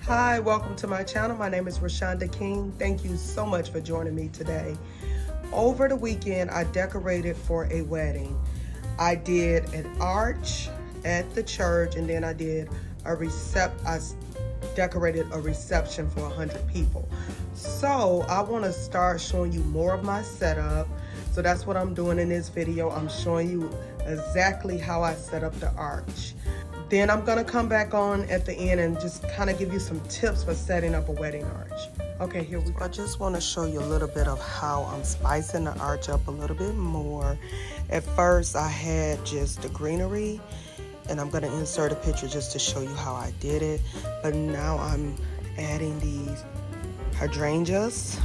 Hi, welcome to my channel. My name is Rashonda King. Thank you so much for joining me today. Over the weekend, I decorated for a wedding. I did an arch at the church, and then I decorated a reception for 100 people. So I want to start showing you more of my setup. So that's what I'm doing in this video. I'm showing you exactly how I set up the arch. Then I'm gonna come back on at the end and just kind of give you some tips for setting up a wedding arch. Okay, here we go. I just want to show you a little bit of how I'm spicing the arch up a little bit more. At first I had just the greenery, and I'm gonna insert a picture just to show you how I did it. But now I'm adding these hydrangeas,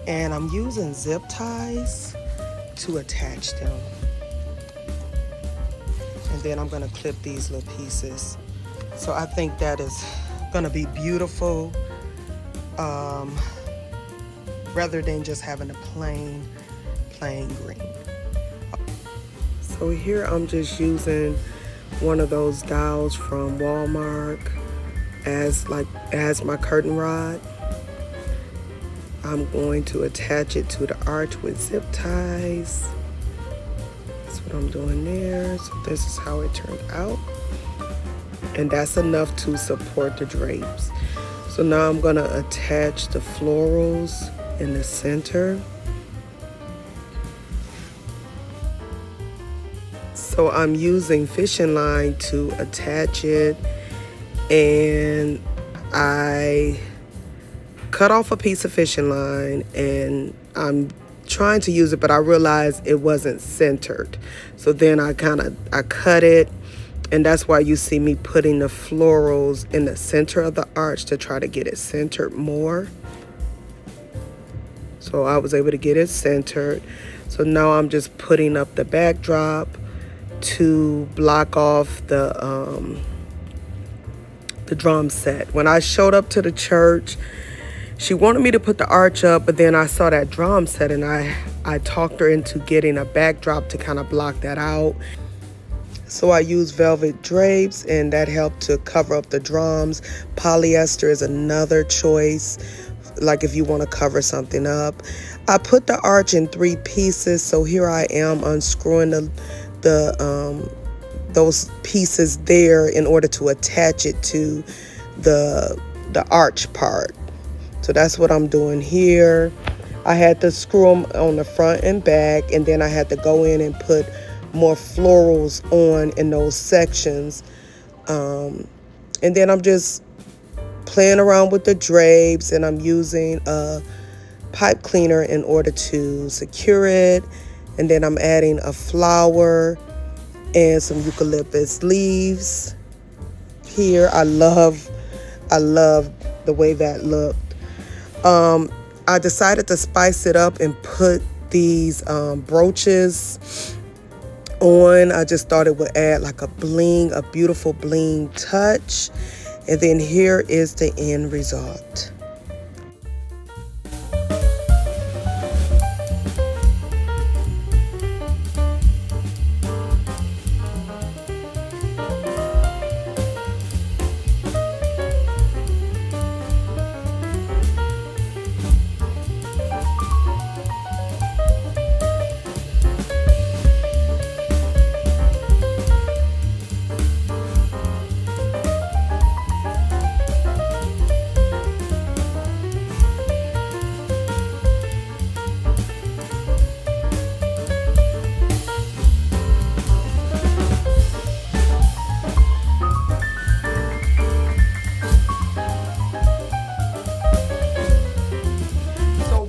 and I'm using zip ties to attach them. And then I'm gonna clip these little pieces. So I think that is gonna be beautiful, rather than just having a plain green. So here I'm just using one of those dowels from Walmart as my curtain rod. I'm going to attach it to the arch with zip ties. That's what I'm doing there. So this is how it turned out. And that's enough to support the drapes. So now I'm gonna attach the florals in the center. So I'm using fishing line to attach it, and I cut off a piece of fishing line, and I'm trying to use it, but I realized it wasn't centered. So then I cut it, and that's why you see me putting the florals in the center of the arch to try to get it centered more. So I was able to get it centered. So now I'm just putting up the backdrop to block off the drum set. When I showed up to the church, she wanted me to put the arch up, but then I saw that drum set, and I talked her into getting a backdrop to kind of block that out. So I used velvet drapes, and that helped to cover up the drums. Polyester is another choice, like if you want to cover something up. I put the arch in 3 pieces, so here I am unscrewing those pieces there in order to attach it to the arch part. So that's what I'm doing here. I had to screw them on the front and back, and then I had to go in and put more florals on in those sections. And then I'm just playing around with the drapes, and I'm using a pipe cleaner in order to secure it. And then I'm adding a flower and some eucalyptus leaves here. I love the way that looked. I decided to spice it up and put these brooches on. I just thought it would add like a beautiful bling touch. And then here is the end result.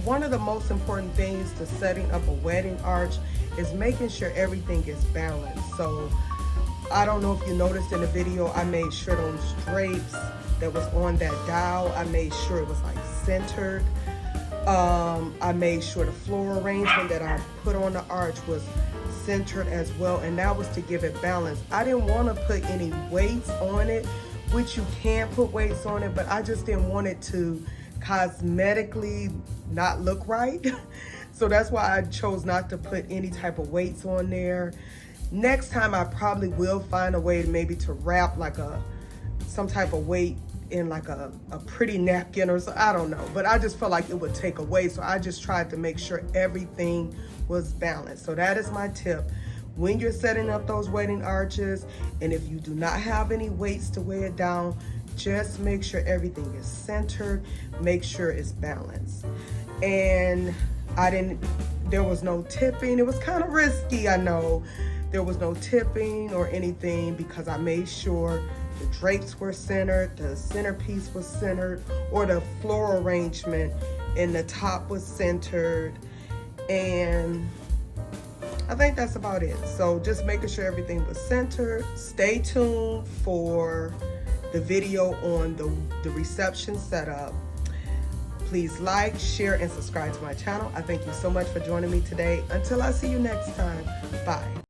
One of the most important things to setting up a wedding arch is making sure everything is balanced. So I don't know if you noticed in the video, I made sure those drapes that was on that dowel, I made sure it was like centered. I made sure the floral arrangement that I put on the arch was centered as well, and that was to give it balance. I didn't want to put any weights on it, which you can put weights on it, but I just didn't want it to cosmetically not look right. So that's why I chose not to put any type of weights on there. Next time I probably will find a way to maybe to wrap like some type of weight in like a pretty napkin or so, I don't know, but I just felt like it would take away. So I just tried to make sure everything was balanced. So that is my tip. When you're setting up those weighting arches, and if you do not have any weights to weigh it down, just make sure everything is centered, make sure it's balanced. And there was no tipping. It was kind of risky, I know. There was no tipping or anything because I made sure the drapes were centered, the centerpiece was centered, or the floral arrangement in the top was centered. And I think that's about it. So just making sure everything was centered. Stay tuned for the video on the reception setup. Please like, share, and subscribe to my channel. I thank you so much for joining me today. Until I see you next time, bye.